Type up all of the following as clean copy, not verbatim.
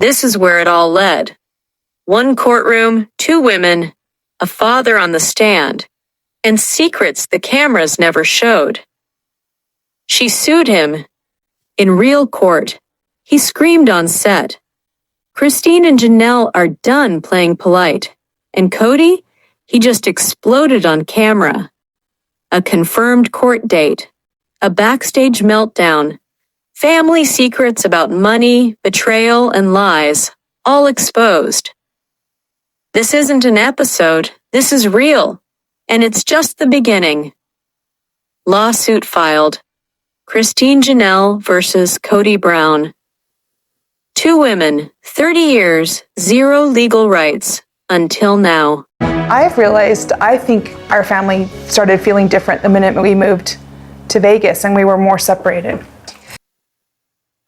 This is where it all led. One courtroom, two women, a father on the stand, and secrets the cameras never showed. She sued him. In real court, he screamed on set. Christine and Janelle are done playing polite, and Kody, he just exploded on camera. A confirmed court date, a backstage meltdown, family secrets about money, betrayal, and lies, all exposed. This isn't an episode, this is real, and it's just the beginning. Lawsuit filed. Christine Janelle versus Kody Brown. Two women, 30 years, zero legal rights, until now. I've realized, I think our family started feeling different the minute we moved to Vegas and we were more separated.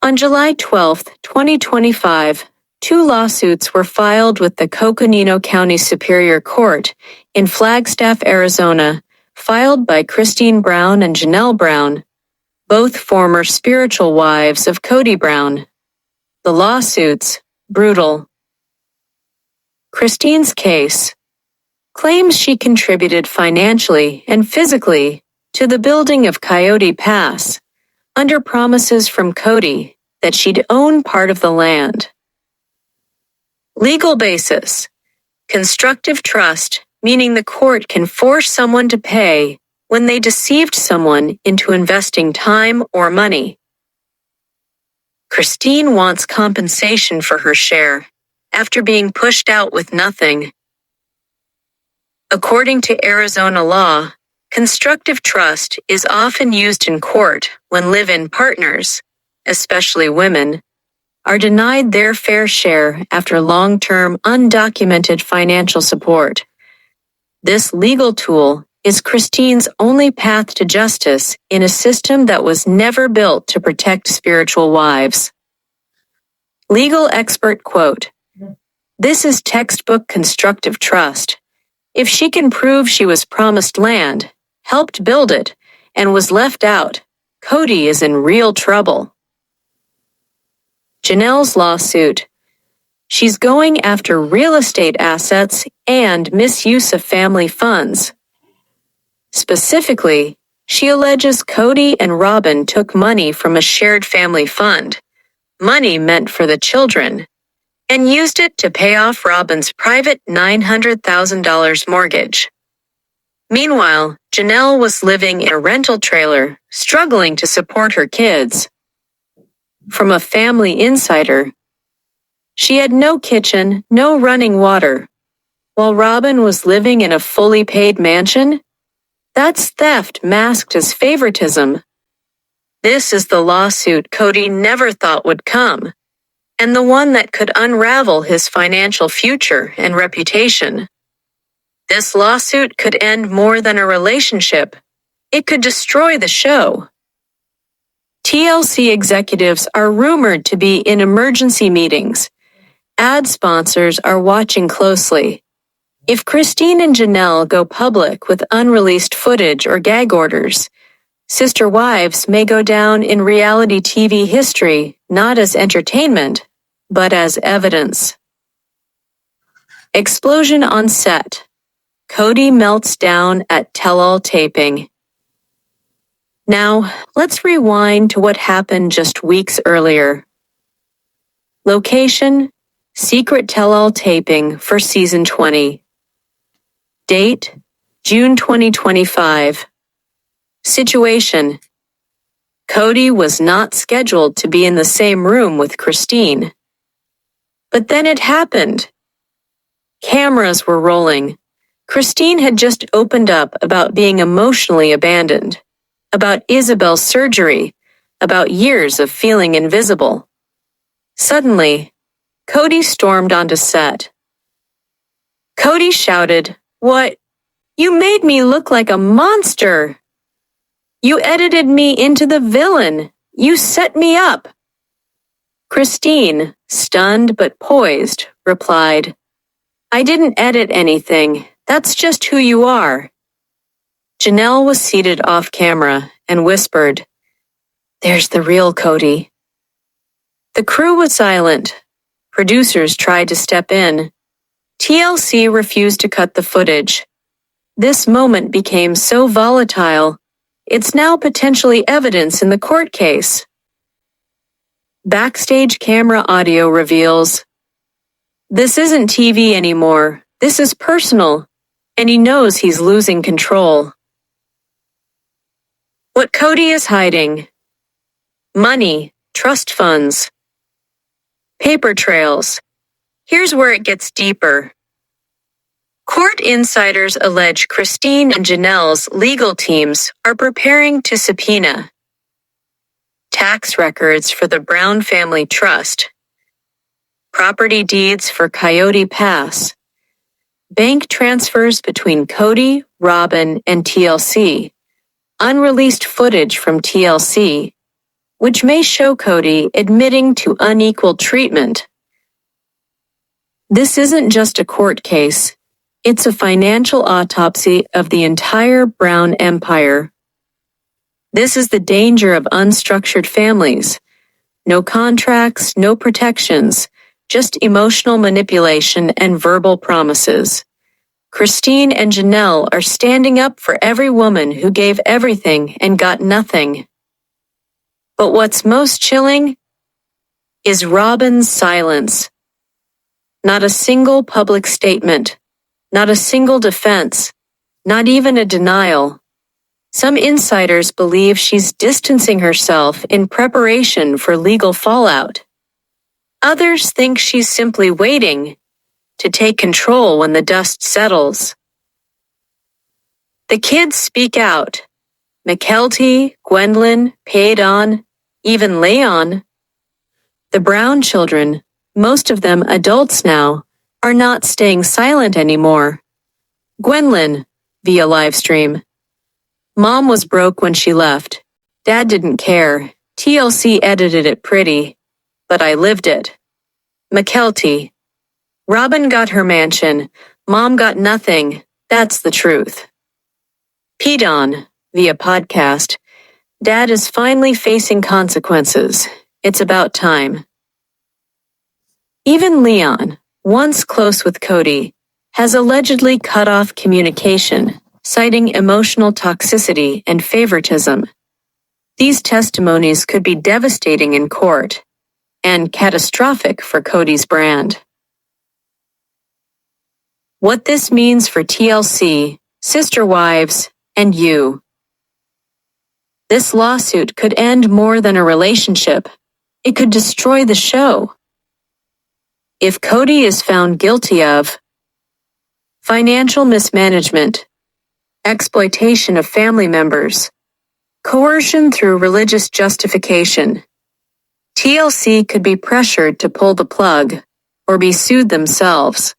On July 12, 2025, two lawsuits were filed with the Coconino County Superior Court in Flagstaff, Arizona, filed by Christine Brown and Janelle Brown, both former spiritual wives of Kody Brown. The lawsuits, brutal. Christine's case claims she contributed financially and physically to the building of Coyote Pass under promises from Kody that she'd own part of the land. Legal basis: constructive trust, meaning the court can force someone to pay when they deceived someone into investing time or money. Christine wants compensation for her share after being pushed out with nothing. According to Arizona law, constructive trust is often used in court when live-in partners, especially women, are denied their fair share after long-term undocumented financial support. This legal tool is Christine's only path to justice in a system that was never built to protect spiritual wives. Legal expert quote, "This is textbook constructive trust. If she can prove she was promised land, helped build it, and was left out, Kody is in real trouble." Janelle's lawsuit. She's going after real estate assets and misuse of family funds. Specifically, she alleges Kody and Robyn took money from a shared family fund, money meant for the children, and used it to pay off Robyn's private $900,000 mortgage. Meanwhile, Janelle was living in a rental trailer, struggling to support her kids. From a family insider, she had no kitchen, no running water, while Robyn was living in a fully paid mansion. That's theft masked as favoritism. This is the lawsuit Kody never thought would come, and the one that could unravel his financial future and reputation. This lawsuit could end more than a relationship. It could destroy the show. TLC executives are rumored to be in emergency meetings. Ad sponsors are watching closely. If Christine and Janelle go public with unreleased footage or gag orders, Sister Wives may go down in reality TV history not as entertainment, but as evidence. Explosion on set. Kody melts down at tell-all taping. Now, let's rewind to what happened just weeks earlier. Location: secret tell-all taping for season 20. Date: June 2025. Situation: Kody was not scheduled to be in the same room with Christine. But then it happened. Cameras were rolling. Christine had just opened up about being emotionally abandoned, about Ysabel's surgery, about years of feeling invisible. Suddenly, Kody stormed onto set. Kody shouted, "What? You made me look like a monster! You edited me into the villain! You set me up!" Christine, stunned but poised, replied, "I didn't edit anything. That's just who you are." Janelle was seated off camera and whispered, "There's the real Kody." The crew was silent. Producers tried to step in. TLC refused to cut the footage. This moment became so volatile, it's now potentially evidence in the court case. Backstage camera audio reveals, "This isn't TV anymore. This is personal," and he knows he's losing control. What Kody is hiding: money, trust funds, paper trails. Here's where it gets deeper. Court insiders allege Christine and Janelle's legal teams are preparing to subpoena tax records for the Brown family trust, property deeds for Coyote Pass, bank transfers between Kody, Robyn, and TLC, unreleased footage from TLC, which may show Kody admitting to unequal treatment. This isn't just a court case. It's a financial autopsy of the entire Brown empire. This is the danger of unstructured families. No contracts, no protections, just emotional manipulation and verbal promises. Christine and Janelle are standing up for every woman who gave everything and got nothing. But what's most chilling is Robyn's silence. Not a single public statement. Not a single defense, not even a denial. Some insiders believe she's distancing herself in preparation for legal fallout. Others think she's simply waiting to take control when the dust settles. The kids speak out. Mykelti, Gwendolyn, Paydon, even Leon. The Brown children, most of them adults now, are not staying silent anymore. Gwendolyn, via livestream. Mom was broke when she left. Dad didn't care. TLC edited it pretty, but I lived it. Mykelti. Robyn got her mansion. Mom got nothing. That's the truth. Paydon, via podcast. Dad is finally facing consequences. It's about time. Even Leon, once close with Kody, has allegedly cut off communication, citing emotional toxicity and favoritism. These testimonies could be devastating in court and catastrophic for Kody's brand. What this means for TLC, Sister Wives, and you. This lawsuit could end more than a relationship. It could destroy the show. If Kody is found guilty of financial mismanagement, exploitation of family members, coercion through religious justification, TLC could be pressured to pull the plug or be sued themselves.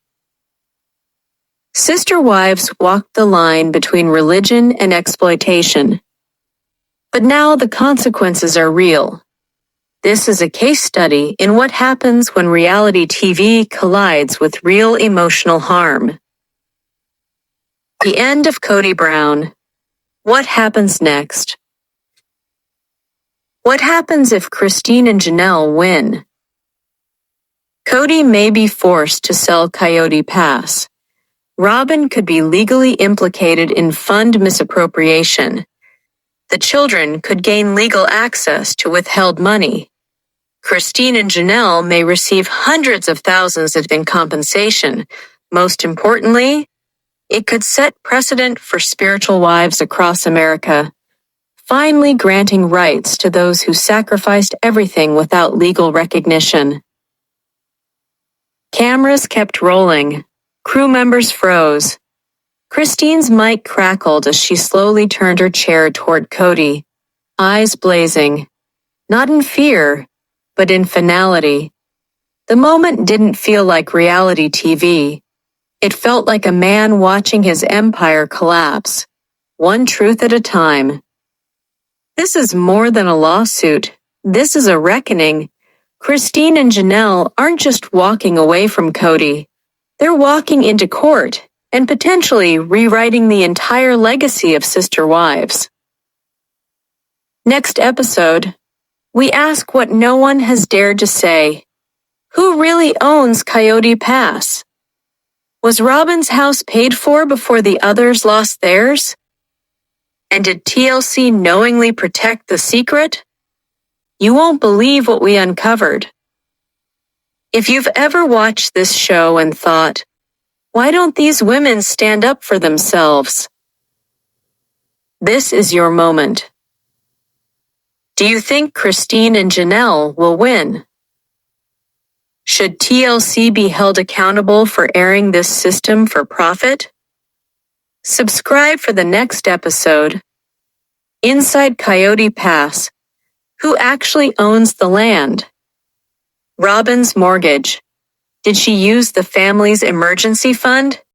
Sister Wives walked the line between religion and exploitation. But now the consequences are real. This is a case study in what happens when reality TV collides with real emotional harm. The end of Kody Brown. What happens next? What happens if Christine and Janelle win? Kody may be forced to sell Coyote Pass. Robyn could be legally implicated in fund misappropriation. The children could gain legal access to withheld money. Christine and Janelle may receive hundreds of thousands in compensation. Most importantly, it could set precedent for spiritual wives across America, finally granting rights to those who sacrificed everything without legal recognition. Cameras kept rolling. Crew members froze. Christine's mic crackled as she slowly turned her chair toward Kody, eyes blazing. Not in fear, but in finality. The moment didn't feel like reality TV. It felt like a man watching his empire collapse, one truth at a time. This is more than a lawsuit. This is a reckoning. Christine and Janelle aren't just walking away from Kody. They're walking into court and potentially rewriting the entire legacy of Sister Wives. Next episode, we ask what no one has dared to say. Who really owns Coyote Pass? Was Robyn's house paid for before the others lost theirs? And did TLC knowingly protect the secret? You won't believe what we uncovered. If you've ever watched this show and thought, why don't these women stand up for themselves? This is your moment. Do you think Christine and Janelle will win? Should TLC be held accountable for airing this system for profit? Subscribe for the next episode. Inside Coyote Pass. Who actually owns the land? Robyn's mortgage. Did she use the family's emergency fund?